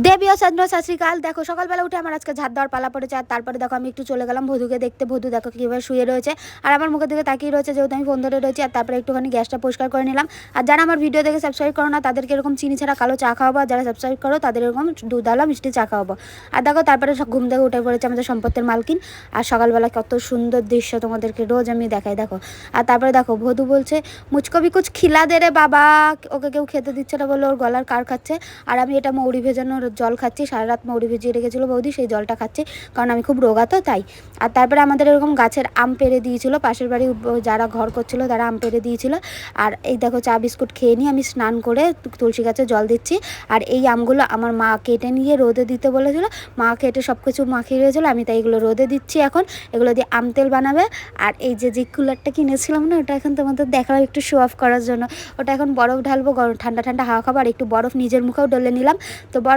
দেবী ও চন্দ্র সত শ্রী অকাল। দেখো সকালবেলা উঠে আমার আজকে ঝাড় দেওয়ার পালা পড়েছে। আর তারপরে দেখো আমি একটু চলে গেলাম ভধুকে দেখতে। ভধু দেখো কীভাবে শুয়ে রয়েছে আর আমার মুখের দিকে তাকিয়ে রয়েছে, যেহেতু আমি ফোন ধরে রয়েছি। আর তারপরে একটুখানি গ্যাসটা পরিষ্কার করে নিলাম। আর যারা আমার ভিডিও দেখে সাবস্ক্রাইব করো না তাদেরকে এরকম চিনি ছাড়া কালো চা খাওয়াবো, আর যারা সাবস্ক্রাইব করো তাদের এরকম দুধালা মিষ্টি চা খাওয়াবো। আর দেখো তারপরে ঘুম থেকে উঠে পড়েছে আমাদের সম্পত্তির মালকিন। আর সকালবেলা কত সুন্দর দৃশ্য তোমাদেরকে রোজ আমি দেখাই, দেখো। আর তারপরে দেখো ভধু বলছে মুচকো ভি কুছ খিলা দে রে বাবা, ওকে কেউ খেতে দিচ্ছে না বলে ওর গলার কার খাচ্ছে। আর আমি এটা মৌরি ভেজানোর জল খাচ্ছি, সারা রাত মৌরি ভিজিয়ে রেখেছিলো বৌদি, সেই জলটা খাচ্ছি কারণ আমি খুব রোগা তো তাই। আর তারপরে আমাদের এরকম গাছের আম পেড়ে দিয়েছিল, পাশের বাড়ি যারা ঘর করছিল তারা আম পেড়ে দিয়েছিল। আর এই দেখো চা বিস্কুট খেয়ে নিয়ে আমি স্নান করে তুলসী গাছে জল দিচ্ছি। আর এই আমগুলো আমার মা কেটে নিয়ে রোদে দিতে বলেছিল, মা কেটে সব কিছু মাখিয়ে রয়েছিল, আমি তাই এগুলো রোদে দিচ্ছি এখন। এগুলো দিয়ে আম তেল বানাবে। আর এই যে কুলারটা কিনেছিলাম না, ওটা এখন তোমাদের দেখাও একটু শো অফ করার জন্য। ওটা এখন বরফ ঢালবো, ঠান্ডা ঠান্ডা হাওয়া খাবো, আর একটু বরফ নিজের মুখেও ডলে নিলাম। তো বরফ